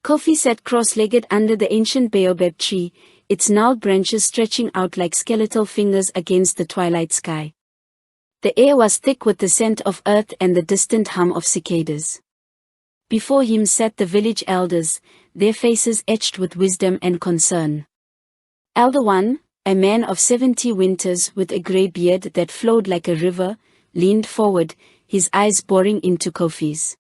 Kofi sat cross-legged under the ancient baobab tree, its gnarled branches stretching out like skeletal fingers against the twilight sky. The air was thick with the scent of earth and the distant hum of cicadas. Before him sat the village elders, their faces etched with wisdom and concern. Elder one, a man of 70 winters with a grey beard that flowed like a river, leaned forward, his eyes boring into Kofi's.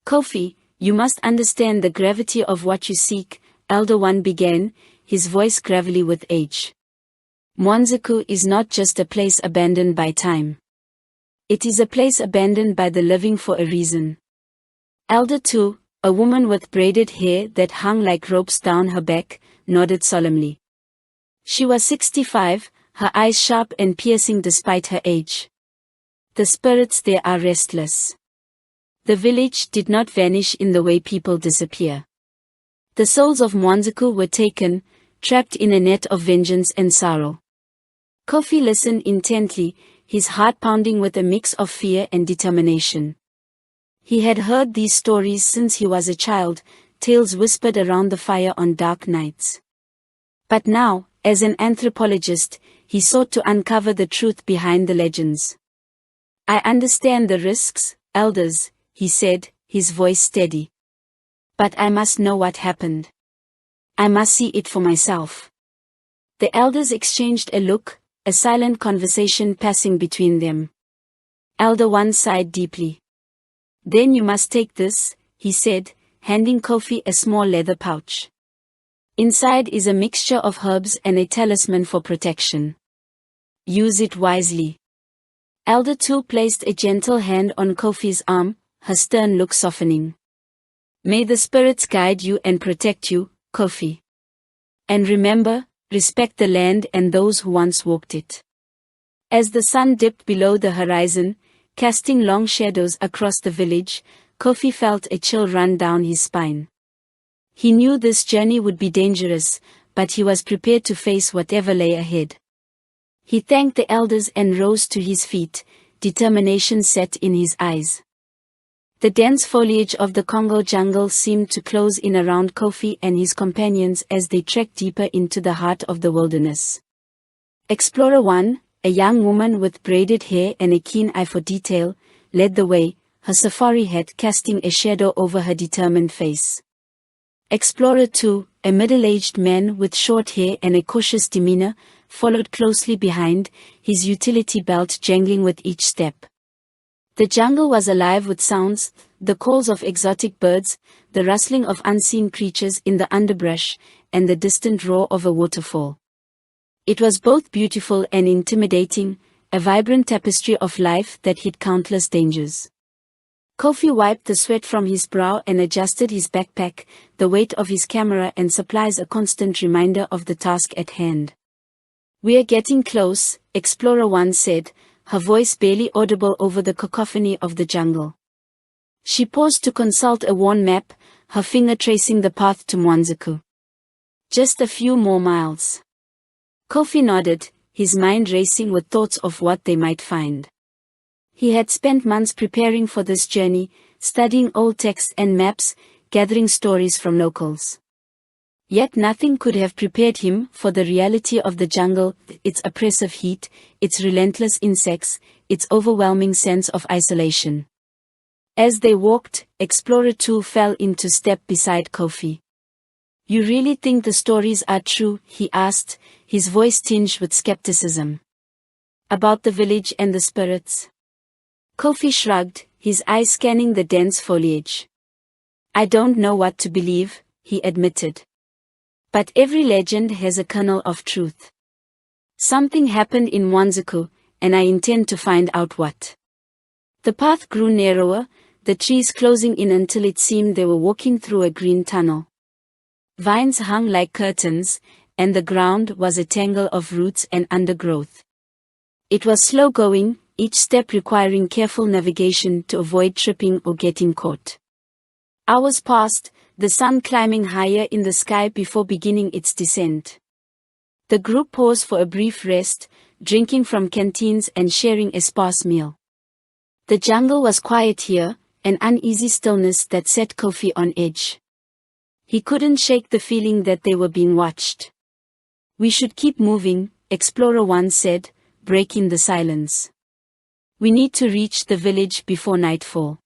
"Kofi, you must understand the gravity of what you seek," Elder one began, his voice gravelly with age. "Mwanzakou is not just a place abandoned by time. It is a place abandoned by the living for a reason." Elder 2, a woman with braided hair that hung like ropes down her back, nodded solemnly. She was 65, her eyes sharp and piercing despite her age. "The spirits there are restless. The village did not vanish in the way people disappear. The souls of Mwanzakou were taken, trapped in a net of vengeance and sorrow." Kofi listened intently, his heart pounding with a mix of fear and determination. He had heard these stories since he was a child, tales whispered around the fire on dark nights. But now, as an anthropologist, he sought to uncover the truth behind the legends. "I understand the risks, elders," he said, his voice steady. "But I must know what happened. I must see it for myself." The elders exchanged a look, a silent conversation passing between them. Elder one sighed deeply. "Then you must take this," he said, handing Kofi a small leather pouch. "Inside is a mixture of herbs and a talisman for protection. Use it wisely." Elder 2 placed a gentle hand on Kofi's arm, her stern look softening. "May the spirits guide you and protect you, Kofi. And remember, respect the land and those who once walked it." As the sun dipped below the horizon, casting long shadows across the village, Kofi felt a chill run down his spine. He knew this journey would be dangerous, but he was prepared to face whatever lay ahead. He thanked the elders and rose to his feet, determination set in his eyes. The dense foliage of the Congo jungle seemed to close in around Kofi and his companions as they trekked deeper into the heart of the wilderness. Explorer 1, a young woman with braided hair and a keen eye for detail, led the way, her safari hat casting a shadow over her determined face. Explorer 2, a middle-aged man with short hair and a cautious demeanor, followed closely behind, his utility belt jangling with each step. The jungle was alive with sounds, the calls of exotic birds, the rustling of unseen creatures in the underbrush, and the distant roar of a waterfall. It was both beautiful and intimidating, a vibrant tapestry of life that hid countless dangers. Kofi wiped the sweat from his brow and adjusted his backpack, the weight of his camera and supplies a constant reminder of the task at hand. "We're getting close," Explorer 1 said, her voice barely audible over the cacophony of the jungle. She paused to consult a worn map, her finger tracing the path to Mwanzakou. "Just a few more miles." Kofi nodded, his mind racing with thoughts of what they might find. He had spent months preparing for this journey, studying old texts and maps, gathering stories from locals. Yet nothing could have prepared him for the reality of the jungle, its oppressive heat, its relentless insects, its overwhelming sense of isolation. As they walked, Explorer 2 fell into step beside Kofi. "You really think the stories are true?" he asked, his voice tinged with skepticism. "About the village and the spirits?" Kofi shrugged, his eyes scanning the dense foliage. "I don't know what to believe," he admitted. "But every legend has a kernel of truth. Something happened in Mwanzakou, and I intend to find out what." The path grew narrower, the trees closing in until it seemed they were walking through a green tunnel. Vines hung like curtains, and the ground was a tangle of roots and undergrowth. It was slow going, each step requiring careful navigation to avoid tripping or getting caught. Hours passed, the sun climbing higher in the sky before beginning its descent. The group paused for a brief rest, drinking from canteens and sharing a sparse meal. The jungle was quiet here, an uneasy stillness that set Kofi on edge. He couldn't shake the feeling that they were being watched. "We should keep moving," Explorer 1 said, breaking the silence. "We need to reach the village before nightfall."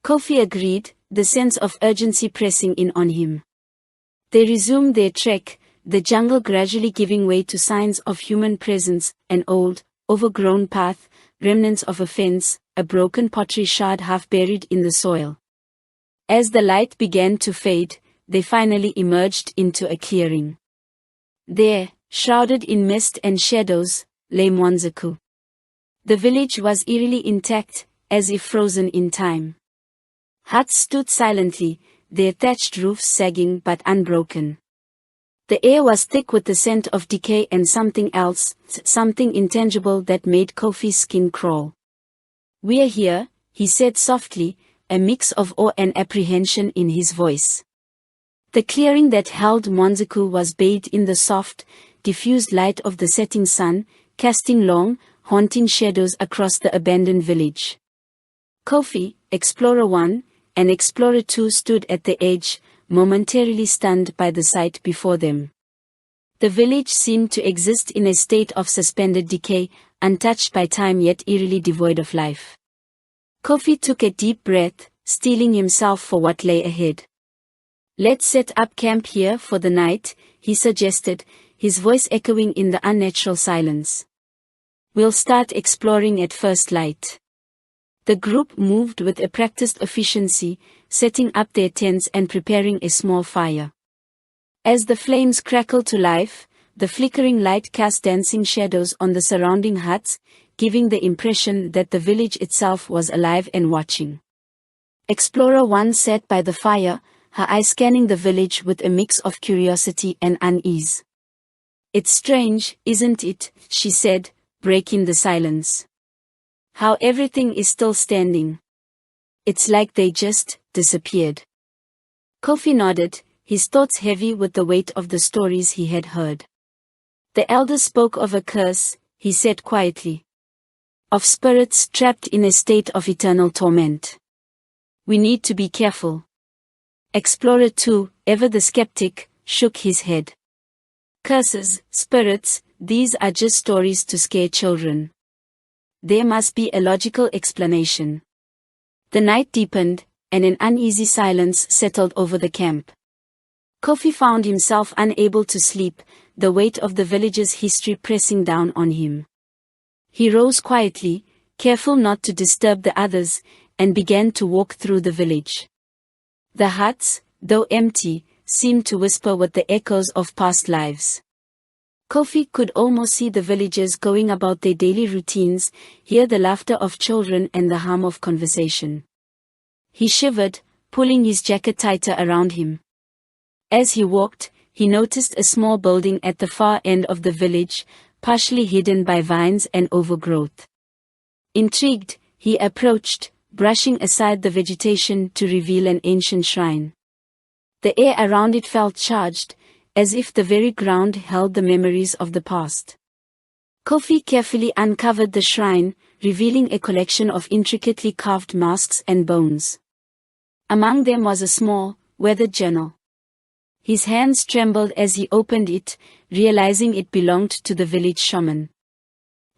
Kofi agreed, the sense of urgency pressing in on him. They resumed their trek, the jungle gradually giving way to signs of human presence, an old, overgrown path, remnants of a fence, a broken pottery shard half buried in the soil. As the light began to fade, they finally emerged into a clearing. There, shrouded in mist and shadows, lay Mwanzakou. The village was eerily intact, as if frozen in time. Huts stood silently, their thatched roofs sagging but unbroken. The air was thick with the scent of decay and something else, something intangible that made Kofi's skin crawl. "We're here," he said softly, a mix of awe and apprehension in his voice. The clearing that held Mwanzakou was bathed in the soft, diffused light of the setting sun, casting long, haunting shadows across the abandoned village. Kofi, Explorer 1, and Explorer 2 stood at the edge, momentarily stunned by the sight before them. The village seemed to exist in a state of suspended decay, untouched by time yet eerily devoid of life. Kofi took a deep breath, steeling himself for what lay ahead. "Let's set up camp here for the night," he suggested, his voice echoing in the unnatural silence. "We'll start exploring at first light." The group moved with a practiced efficiency, setting up their tents and preparing a small fire. As the flames crackled to life, the flickering light cast dancing shadows on the surrounding huts, giving the impression that the village itself was alive and watching. Explorer 1 sat by the fire, her eyes scanning the village with a mix of curiosity and unease. "It's strange, isn't it?" she said, breaking the silence. "How everything is still standing. It's like they just disappeared." Kofi nodded, his thoughts heavy with the weight of the stories he had heard. "The elder spoke of a curse," he said quietly. "Of spirits trapped in a state of eternal torment. We need to be careful." Explorer 2, ever the skeptic, shook his head. "Curses, spirits, these are just stories to scare children. There must be a logical explanation." The night deepened, and an uneasy silence settled over the camp. Kofi found himself unable to sleep, the weight of the village's history pressing down on him. He rose quietly, careful not to disturb the others, and began to walk through the village. The huts, though empty, seemed to whisper with the echoes of past lives. Kofi could almost see the villagers going about their daily routines, hear the laughter of children and the hum of conversation. He shivered, pulling his jacket tighter around him. As he walked, he noticed a small building at the far end of the village, partially hidden by vines and overgrowth. Intrigued, he approached, brushing aside the vegetation to reveal an ancient shrine. The air around it felt charged, as if the very ground held the memories of the past. Kofi carefully uncovered the shrine, revealing a collection of intricately carved masks and bones. Among them was a small, weathered journal. His hands trembled as he opened it, realizing it belonged to the village shaman.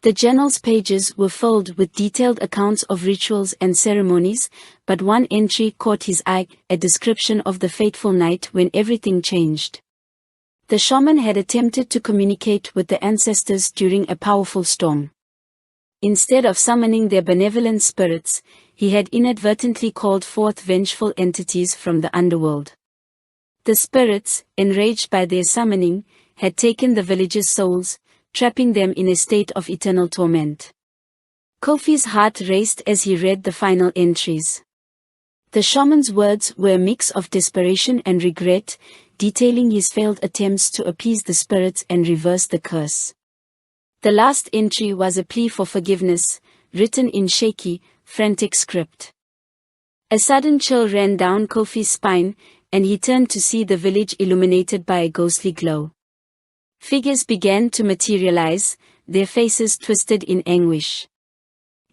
The journal's pages were filled with detailed accounts of rituals and ceremonies, but one entry caught his eye, a description of the fateful night when everything changed. The shaman had attempted to communicate with the ancestors during a powerful storm. Instead of summoning their benevolent spirits, he had inadvertently called forth vengeful entities from the underworld. The spirits, enraged by their summoning, had taken the villagers' souls, trapping them in a state of eternal torment. Kofi's heart raced as he read the final entries. The shaman's words were a mix of desperation and regret, detailing his failed attempts to appease the spirits and reverse the curse. The last entry was a plea for forgiveness, written in shaky, frantic script. A sudden chill ran down Kofi's spine, and he turned to see the village illuminated by a ghostly glow. Figures began to materialize, their faces twisted in anguish.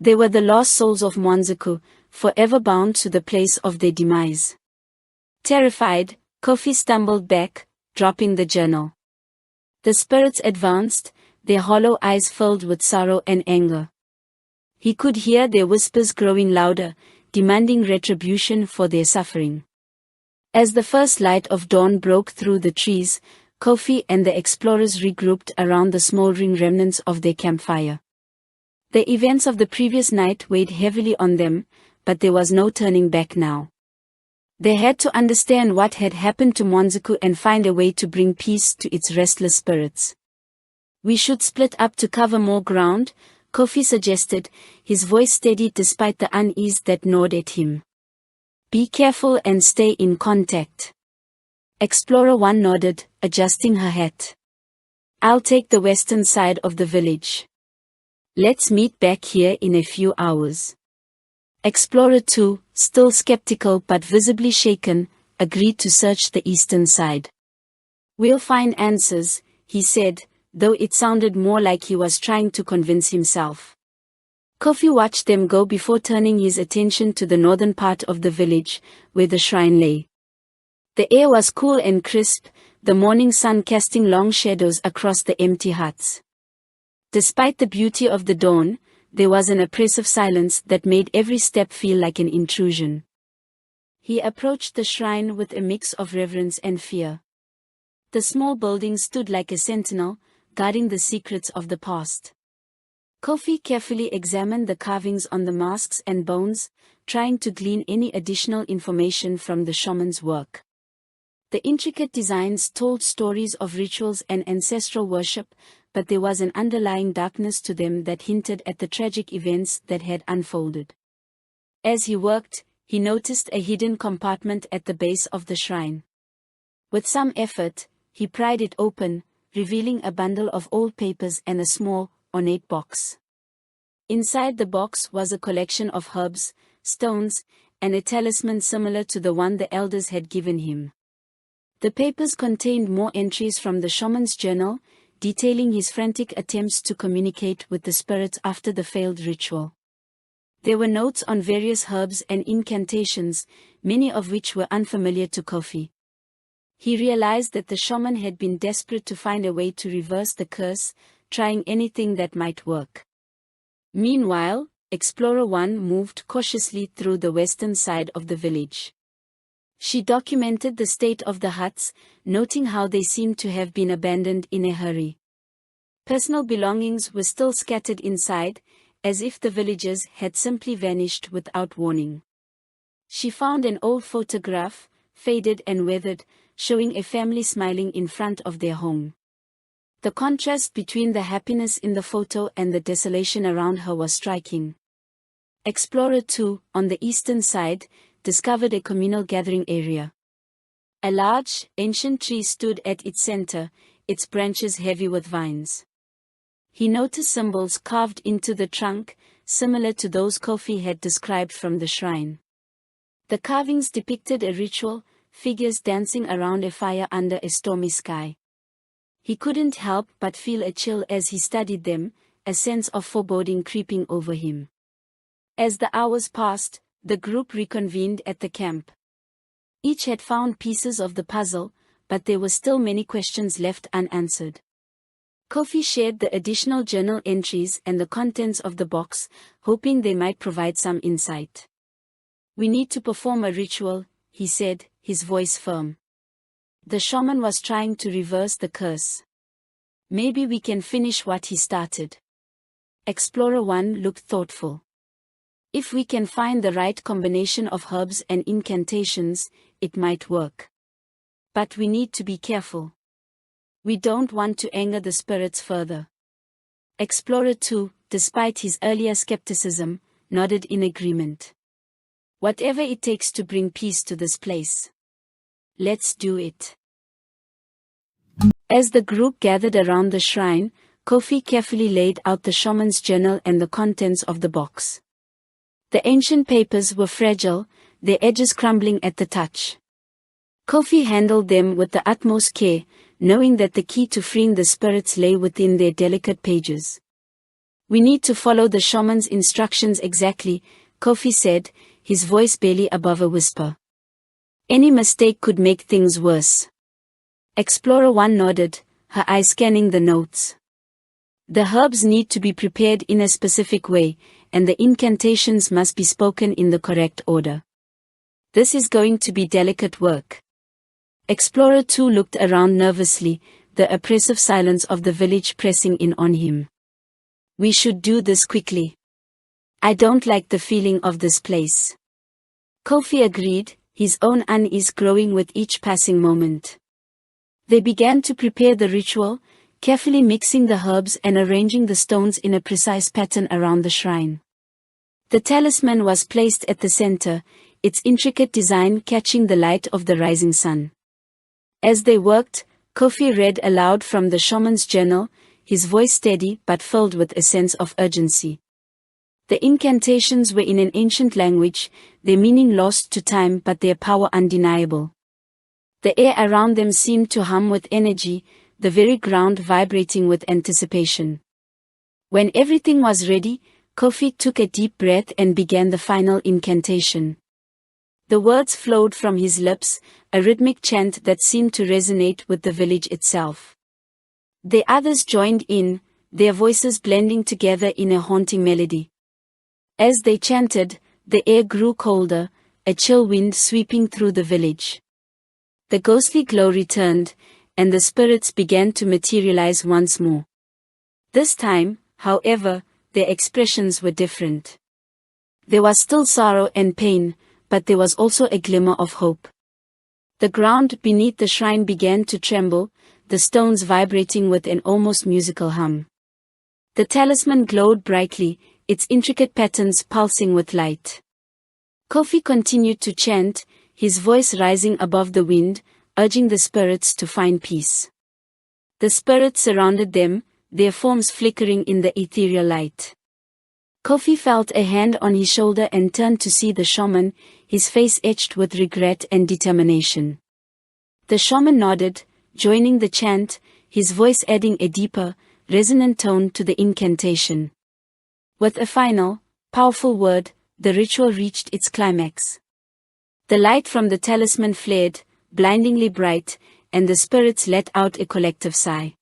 They were the lost souls of Mwanzakou, forever bound to the place of their demise. Terrified, Kofi stumbled back, dropping the journal. The spirits advanced, their hollow eyes filled with sorrow and anger. He could hear their whispers growing louder, demanding retribution for their suffering. As the first light of dawn broke through the trees, Kofi and the explorers regrouped around the smoldering remnants of their campfire. The events of the previous night weighed heavily on them, but there was no turning back now. They had to understand what had happened to Mwanzakou and find a way to bring peace to its restless spirits. "We should split up to cover more ground," Kofi suggested, his voice steady despite the unease that gnawed at him. "Be careful and stay in contact." Explorer 1 nodded, adjusting her hat. "I'll take the western side of the village. Let's meet back here in a few hours." Explorer 2, still skeptical but visibly shaken, agreed to search the eastern side. "We'll find answers," he said, though it sounded more like he was trying to convince himself. Kofi watched them go before turning his attention to the northern part of the village, where the shrine lay. The air was cool and crisp, the morning sun casting long shadows across the empty huts. Despite the beauty of the dawn, there was an oppressive silence that made every step feel like an intrusion. He approached the shrine with a mix of reverence and fear. The small building stood like a sentinel, guarding the secrets of the past. Kofi carefully examined the carvings on the masks and bones, trying to glean any additional information from the shaman's work. The intricate designs told stories of rituals and ancestral worship, but there was an underlying darkness to them that hinted at the tragic events that had unfolded. As he worked, he noticed a hidden compartment at the base of the shrine. With some effort, he pried it open, revealing a bundle of old papers and a small, ornate box. Inside the box was a collection of herbs, stones, and a talisman similar to the one the elders had given him. The papers contained more entries from the shaman's journal, detailing his frantic attempts to communicate with the spirits after the failed ritual. There were notes on various herbs and incantations, many of which were unfamiliar to Kofi. He realized that the shaman had been desperate to find a way to reverse the curse, trying anything that might work. Meanwhile, Explorer 1 moved cautiously through the western side of the village. She documented the state of the huts, noting how they seemed to have been abandoned in a hurry. Personal belongings were still scattered inside, as if the villagers had simply vanished without warning. She found an old photograph, faded and weathered, showing a family smiling in front of their home. The contrast between the happiness in the photo and the desolation around her was striking. Explorer 2, on the eastern side, discovered a communal gathering area. A large, ancient tree stood at its center, its branches heavy with vines. He noticed symbols carved into the trunk, similar to those Kofi had described from the shrine. The carvings depicted a ritual, figures dancing around a fire under a stormy sky. He couldn't help but feel a chill as he studied them, a sense of foreboding creeping over him. As the hours passed, the group reconvened at the camp. Each had found pieces of the puzzle, but there were still many questions left unanswered. Kofi shared the additional journal entries and the contents of the box, hoping they might provide some insight. "We need to perform a ritual," he said, his voice firm. "The shaman was trying to reverse the curse. Maybe we can finish what he started." Explorer 1 looked thoughtful. "If we can find the right combination of herbs and incantations, it might work. But we need to be careful. We don't want to anger the spirits further." Explorer 2, despite his earlier skepticism, nodded in agreement. "Whatever it takes to bring peace to this place. Let's do it." As the group gathered around the shrine, Kofi carefully laid out the shaman's journal and the contents of the box. The ancient papers were fragile, their edges crumbling at the touch. Kofi handled them with the utmost care, knowing that the key to freeing the spirits lay within their delicate pages. "We need to follow the shaman's instructions exactly," Kofi said, his voice barely above a whisper. Any mistake could make things worse. Explorer 1 nodded, her eyes scanning the notes. The herbs need to be prepared in a specific way, and the incantations must be spoken in the correct order. This is going to be delicate work. Explorer 2 looked around nervously, the oppressive silence of the village pressing in on him. We should do this quickly. I don't like the feeling of this place. Kofi agreed, his own unease growing with each passing moment. They began to prepare the ritual, carefully mixing the herbs and arranging the stones in a precise pattern around the shrine. The talisman was placed at the center, its intricate design catching the light of the rising sun. As they worked, Kofi read aloud from the shaman's journal, his voice steady but filled with a sense of urgency. The incantations were in an ancient language, their meaning lost to time but their power undeniable. The air around them seemed to hum with energy, the very ground vibrating with anticipation. When everything was ready, Kofi took a deep breath and began the final incantation. The words flowed from his lips, a rhythmic chant that seemed to resonate with the village itself. The others joined in, their voices blending together in a haunting melody. As they chanted, the air grew colder, a chill wind sweeping through the village. The ghostly glow returned, and the spirits began to materialize once more. This time, however, their expressions were different. There was still sorrow and pain, but there was also a glimmer of hope. The ground beneath the shrine began to tremble, the stones vibrating with an almost musical hum. The talisman glowed brightly, its intricate patterns pulsing with light. Kofi continued to chant, his voice rising above the wind, urging the spirits to find peace. The spirits surrounded them, their forms flickering in the ethereal light. Kofi felt a hand on his shoulder and turned to see the shaman, his face etched with regret and determination. The shaman nodded, joining the chant, his voice adding a deeper, resonant tone to the incantation. With a final, powerful word, the ritual reached its climax. The light from the talisman flared, blindingly bright, and the spirits let out a collective sigh.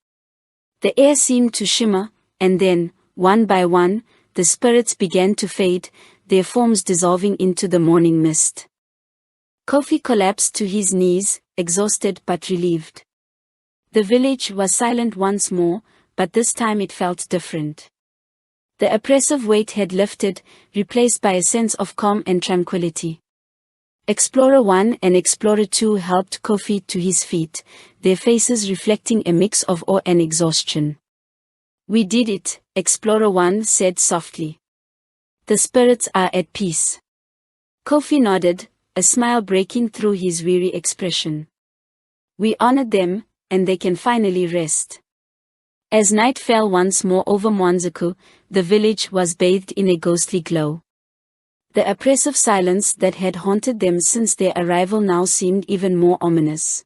The air seemed to shimmer, and then, one by one, the spirits began to fade, their forms dissolving into the morning mist. Kofi collapsed to his knees, exhausted but relieved. The village was silent once more, but this time it felt different. The oppressive weight had lifted, replaced by a sense of calm and tranquility. Explorer 1 and Explorer 2 helped Kofi to his feet, their faces reflecting a mix of awe and exhaustion. "We did it," Explorer 1 said softly. "The spirits are at peace." Kofi nodded, a smile breaking through his weary expression. "We honored them, and they can finally rest." As night fell once more over Mwanzakou, the village was bathed in a ghostly glow. The oppressive silence that had haunted them since their arrival now seemed even more ominous.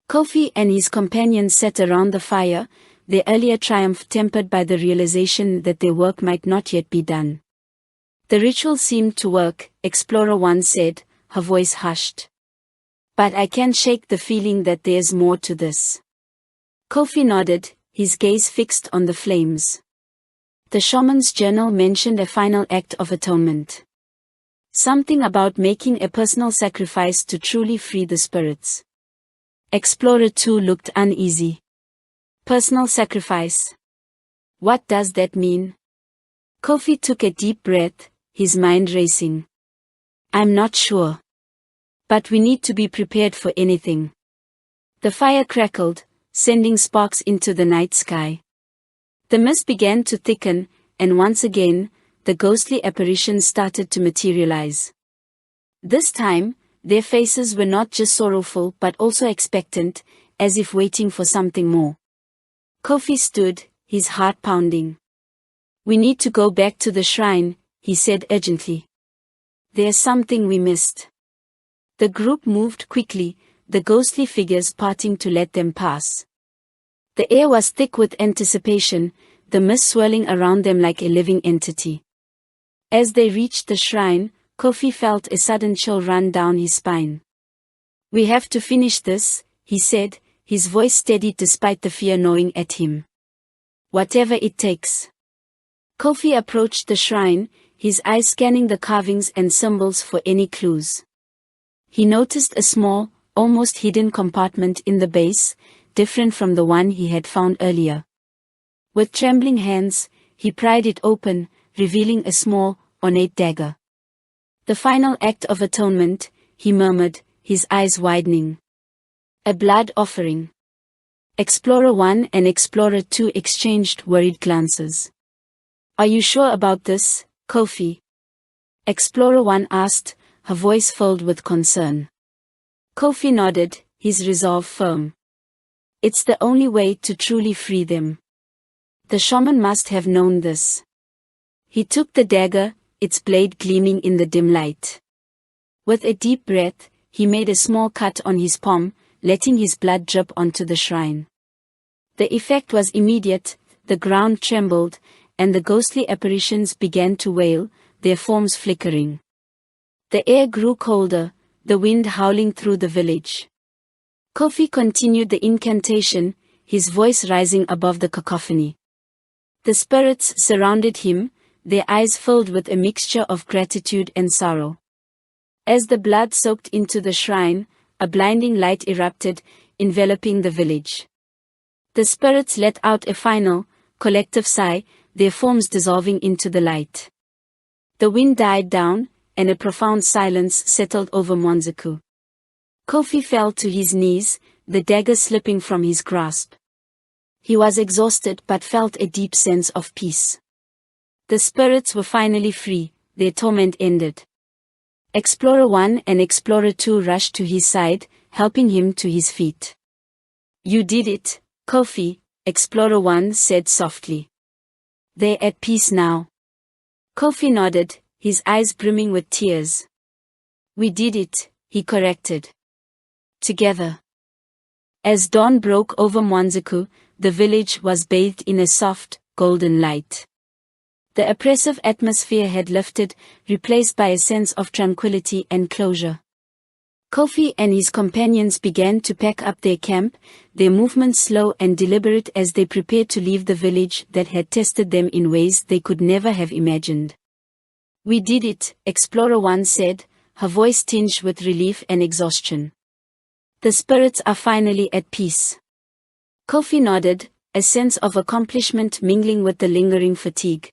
Kofi and his companions sat around the fire, their earlier triumph tempered by the realization that their work might not yet be done. "The ritual seemed to work," Explorer 1 said, her voice hushed. "But I can't shake the feeling that there's more to this." Kofi nodded, his gaze fixed on the flames. The shaman's journal mentioned a final act of atonement. Something about making a personal sacrifice to truly free the spirits. Explorer 2 looked uneasy. Personal sacrifice. What does that mean? Kofi took a deep breath, his mind racing. "I'm not sure. But we need to be prepared for anything." The fire crackled, sending sparks into the night sky. The mist began to thicken, and once again, the ghostly apparitions started to materialize. This time, their faces were not just sorrowful but also expectant, as if waiting for something more. Kofi stood, his heart pounding. "We need to go back to the shrine," he said urgently. "There's something we missed." The group moved quickly, the ghostly figures parting to let them pass. The air was thick with anticipation, the mist swirling around them like a living entity. As they reached the shrine, Kofi felt a sudden chill run down his spine. "We have to finish this," he said, his voice steady despite the fear gnawing at him. "Whatever it takes." Kofi approached the shrine, his eyes scanning the carvings and symbols for any clues. He noticed a small, almost hidden compartment in the base, different from the one he had found earlier. With trembling hands, he pried it open, revealing a small, ornate dagger. "The final act of atonement," he murmured, his eyes widening. "A blood offering." Explorer 1 and Explorer 2 exchanged worried glances. "Are you sure about this, Kofi?" Explorer 1 asked, her voice filled with concern. Kofi nodded, his resolve firm. "It's the only way to truly free them. The shaman must have known this." He took the dagger, its blade gleaming in the dim light. With a deep breath, he made a small cut on his palm, letting his blood drip onto the shrine. The effect was immediate, the ground trembled, and the ghostly apparitions began to wail, their forms flickering. The air grew colder, the wind howling through the village. Kofi continued the incantation, his voice rising above the cacophony. The spirits surrounded him, their eyes filled with a mixture of gratitude and sorrow. As the blood soaked into the shrine, a blinding light erupted, enveloping the village. The spirits let out a final, collective sigh, their forms dissolving into the light. The wind died down, and a profound silence settled over Mwanzakou. Kofi fell to his knees, the dagger slipping from his grasp. He was exhausted but felt a deep sense of peace. The spirits were finally free, their torment ended. Explorer 1 and Explorer 2 rushed to his side, helping him to his feet. "You did it, Kofi," Explorer 1 said softly. "They're at peace now." Kofi nodded, his eyes brimming with tears. "We did it," he corrected. "Together." As dawn broke over Mwanzakou, the village was bathed in a soft, golden light. The oppressive atmosphere had lifted, replaced by a sense of tranquility and closure. Kofi and his companions began to pack up their camp, their movements slow and deliberate as they prepared to leave the village that had tested them in ways they could never have imagined. "We did it," Explorer 1 said, her voice tinged with relief and exhaustion. "The spirits are finally at peace." Kofi nodded, a sense of accomplishment mingling with the lingering fatigue.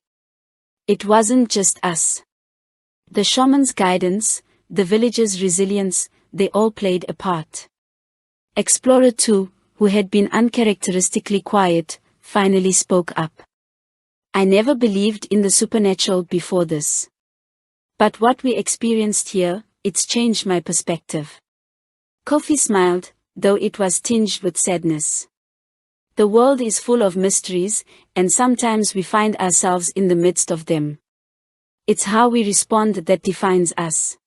"It wasn't just us. The shaman's guidance, the village's resilience, they all played a part." Explorer 2, who had been uncharacteristically quiet, finally spoke up. "I never believed in the supernatural before this. But what we experienced here, it's changed my perspective." Kofi smiled, though it was tinged with sadness. "The world is full of mysteries, and sometimes we find ourselves in the midst of them. It's how we respond that defines us."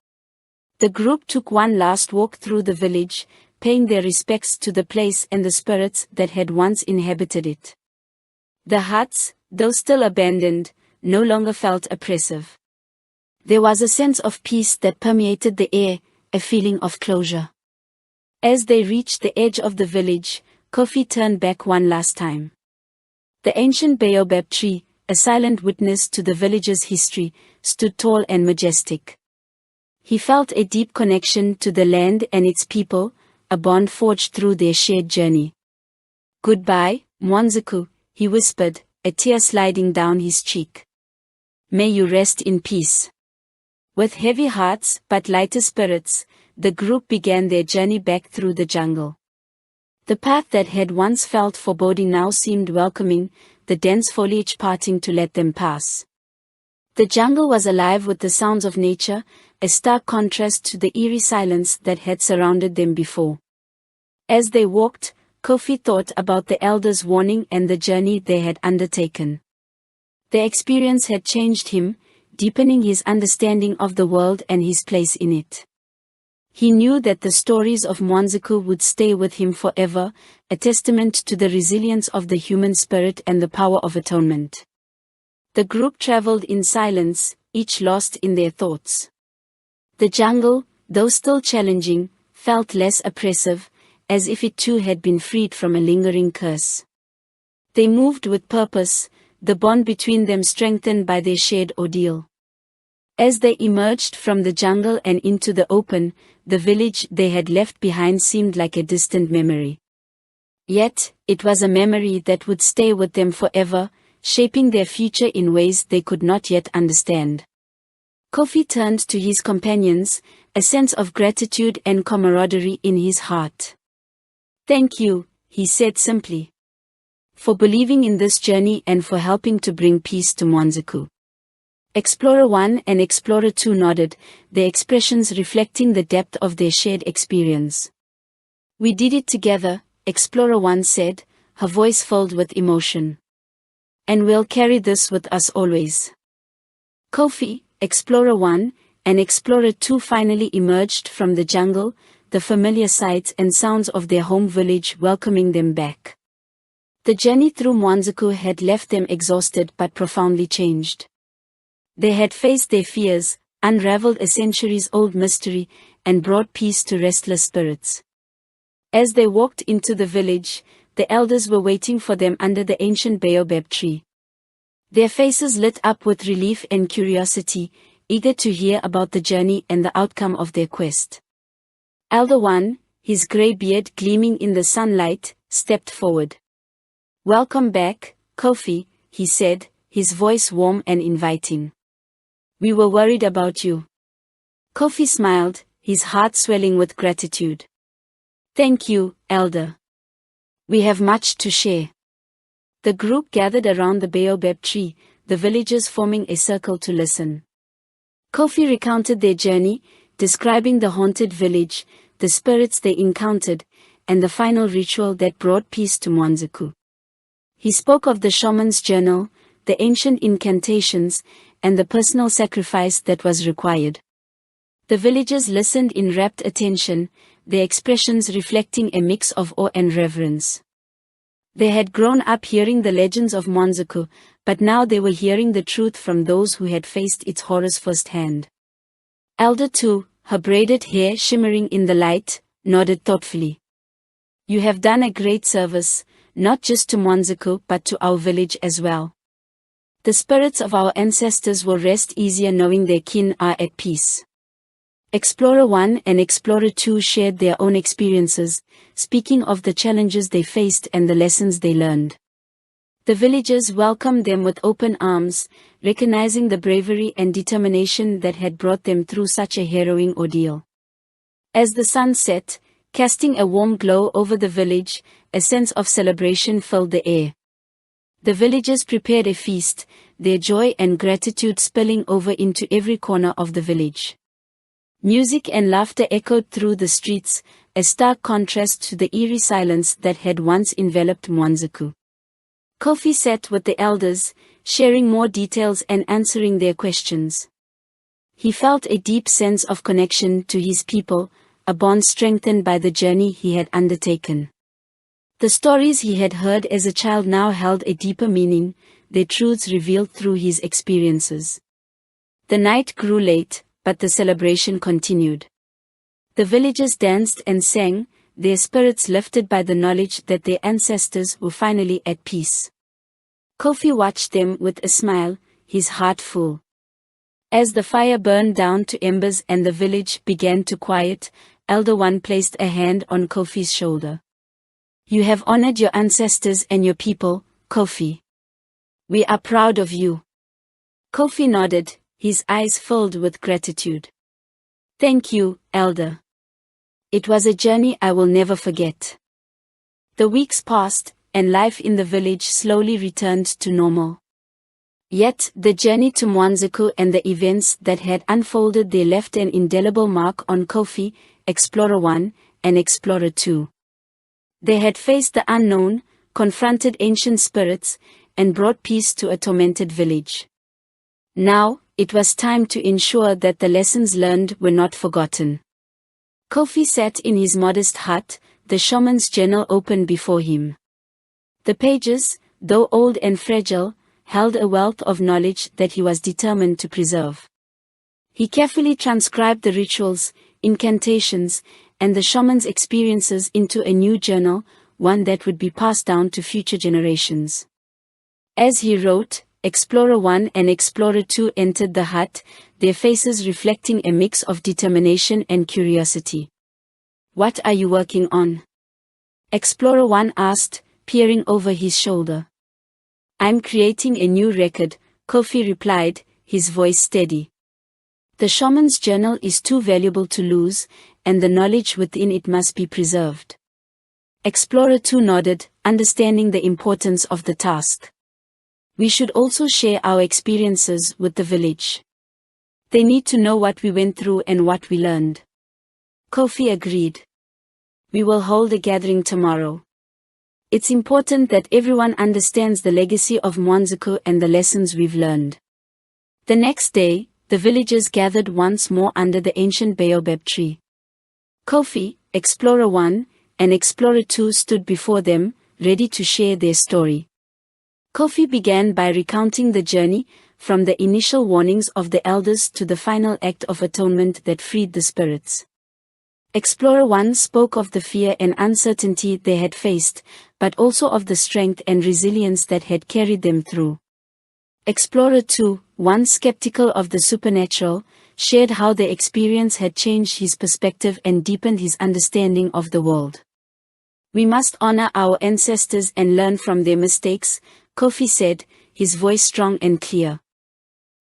The group took one last walk through the village, paying their respects to the place and the spirits that had once inhabited it. The huts, though still abandoned, no longer felt oppressive. There was a sense of peace that permeated the air, a feeling of closure. As they reached the edge of the village, Kofi turned back one last time. The ancient baobab tree, a silent witness to the village's history, stood tall and majestic. He felt a deep connection to the land and its people, a bond forged through their shared journey. "Goodbye, Mwanzakou," he whispered, a tear sliding down his cheek. "May you rest in peace." With heavy hearts but lighter spirits, the group began their journey back through the jungle. The path that had once felt foreboding now seemed welcoming, the dense foliage parting to let them pass. The jungle was alive with the sounds of nature, a stark contrast to the eerie silence that had surrounded them before. As they walked, Kofi thought about the elders' warning and the journey they had undertaken. The experience had changed him, deepening his understanding of the world and his place in it. He knew that the stories of Mwanzakou would stay with him forever, a testament to the resilience of the human spirit and the power of atonement. The group traveled in silence, each lost in their thoughts. The jungle, though still challenging, felt less oppressive, as if it too had been freed from a lingering curse. They moved with purpose, the bond between them strengthened by their shared ordeal. As they emerged from the jungle and into the open, the village they had left behind seemed like a distant memory. Yet, it was a memory that would stay with them forever, shaping their future in ways they could not yet understand. Kofi turned to his companions, a sense of gratitude and camaraderie in his heart. "Thank you," he said simply, "for believing in this journey and for helping to bring peace to Mwanzakou." Explorer 1 and Explorer 2 nodded, their expressions reflecting the depth of their shared experience. "We did it together," Explorer 1 said, her voice filled with emotion. "And we'll carry this with us always." Kofi, Explorer 1, and Explorer 2 finally emerged from the jungle, the familiar sights and sounds of their home village welcoming them back. The journey through Mwanzakou had left them exhausted but profoundly changed. They had faced their fears, unraveled a centuries-old mystery, and brought peace to restless spirits. As they walked into the village, the elders were waiting for them under the ancient baobab tree. Their faces lit up with relief and curiosity, eager to hear about the journey and the outcome of their quest. Elder 1, his grey beard gleaming in the sunlight, stepped forward. "Welcome back, Kofi," he said, his voice warm and inviting. "We were worried about you." Kofi smiled, his heart swelling with gratitude. "Thank you, Elder. We have much to share." The group gathered around the baobab tree, the villagers forming a circle to listen. Kofi recounted their journey, describing the haunted village, the spirits they encountered, and the final ritual that brought peace to Mwanzakou. He spoke of the shaman's journal, the ancient incantations, and the personal sacrifice that was required. The villagers listened in rapt attention, their expressions reflecting a mix of awe and reverence. They had grown up hearing the legends of Mwanzakou, but now they were hearing the truth from those who had faced its horrors firsthand. Elder 2, her braided hair shimmering in the light, nodded thoughtfully. "You have done a great service, not just to Mwanzakou but to our village as well. The spirits of our ancestors will rest easier knowing their kin are at peace." Explorer 1 and Explorer 2 shared their own experiences, speaking of the challenges they faced and the lessons they learned. The villagers welcomed them with open arms, recognizing the bravery and determination that had brought them through such a harrowing ordeal. As the sun set, casting a warm glow over the village, a sense of celebration filled the air. The villagers prepared a feast, their joy and gratitude spilling over into every corner of the village. Music and laughter echoed through the streets, a stark contrast to the eerie silence that had once enveloped Mwanzakou. Kofi sat with the elders, sharing more details and answering their questions. He felt a deep sense of connection to his people, a bond strengthened by the journey he had undertaken. The stories he had heard as a child now held a deeper meaning, their truths revealed through his experiences. The night grew late, but the celebration continued. The villagers danced and sang, their spirits lifted by the knowledge that their ancestors were finally at peace. Kofi watched them with a smile, his heart full. As the fire burned down to embers and the village began to quiet, Elder 1 placed a hand on Kofi's shoulder. "You have honored your ancestors and your people, Kofi. We are proud of you." Kofi nodded, his eyes filled with gratitude. "Thank you, Elder. It was a journey I will never forget." The weeks passed, and life in the village slowly returned to normal. Yet, the journey to Mwanzakou and the events that had unfolded there left an indelible mark on Kofi, Explorer 1, and Explorer 2. They had faced the unknown, confronted ancient spirits, and brought peace to a tormented village. Now, it was time to ensure that the lessons learned were not forgotten. Kofi sat in his modest hut, the shaman's journal open before him. The pages, though old and fragile, held a wealth of knowledge that he was determined to preserve. He carefully transcribed the rituals, incantations, and the shaman's experiences into a new journal, one that would be passed down to future generations. As he wrote, Explorer 1 and Explorer 2 entered the hut, their faces reflecting a mix of determination and curiosity. "What are you working on?" Explorer 1 asked, peering over his shoulder. "I'm creating a new record," Kofi replied, his voice steady. "The shaman's journal is too valuable to lose, and the knowledge within it must be preserved." Explorer 2 nodded, understanding the importance of the task. "We should also share our experiences with the village. They need to know what we went through and what we learned." Kofi agreed. "We will hold a gathering tomorrow. It's important that everyone understands the legacy of Mwanzakou and the lessons we've learned." The next day, the villagers gathered once more under the ancient baobab tree. Kofi, Explorer 1, and Explorer 2 stood before them, ready to share their story. Kofi began by recounting the journey, from the initial warnings of the elders to the final act of atonement that freed the spirits. Explorer 1 spoke of the fear and uncertainty they had faced, but also of the strength and resilience that had carried them through. Explorer 2, once skeptical of the supernatural, shared how the experience had changed his perspective and deepened his understanding of the world. "We must honor our ancestors and learn from their mistakes," Kofi said, his voice strong and clear.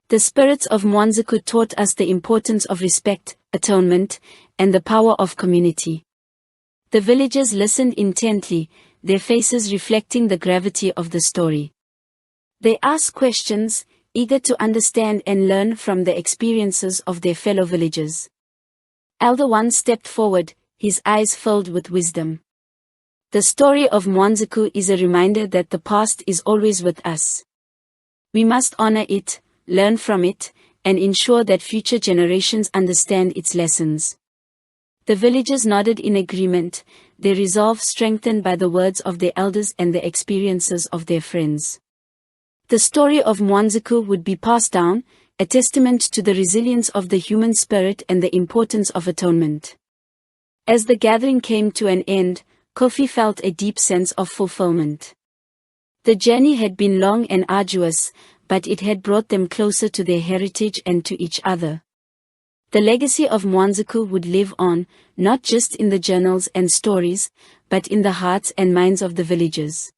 "The spirits of Mwanzakou taught us the importance of respect, atonement, and the power of community." The villagers listened intently, their faces reflecting the gravity of the story. They asked questions, eager to understand and learn from the experiences of their fellow villagers. Elder 1 stepped forward, his eyes filled with wisdom. "The story of Mwanzakou is a reminder that the past is always with us. We must honor it, learn from it, and ensure that future generations understand its lessons." The villagers nodded in agreement, their resolve strengthened by the words of their elders and the experiences of their friends. The story of Mwanzakou would be passed down, a testament to the resilience of the human spirit and the importance of atonement. As the gathering came to an end, Kofi felt a deep sense of fulfillment. The journey had been long and arduous, but it had brought them closer to their heritage and to each other. The legacy of Mwanzakou would live on, not just in the journals and stories, but in the hearts and minds of the villagers.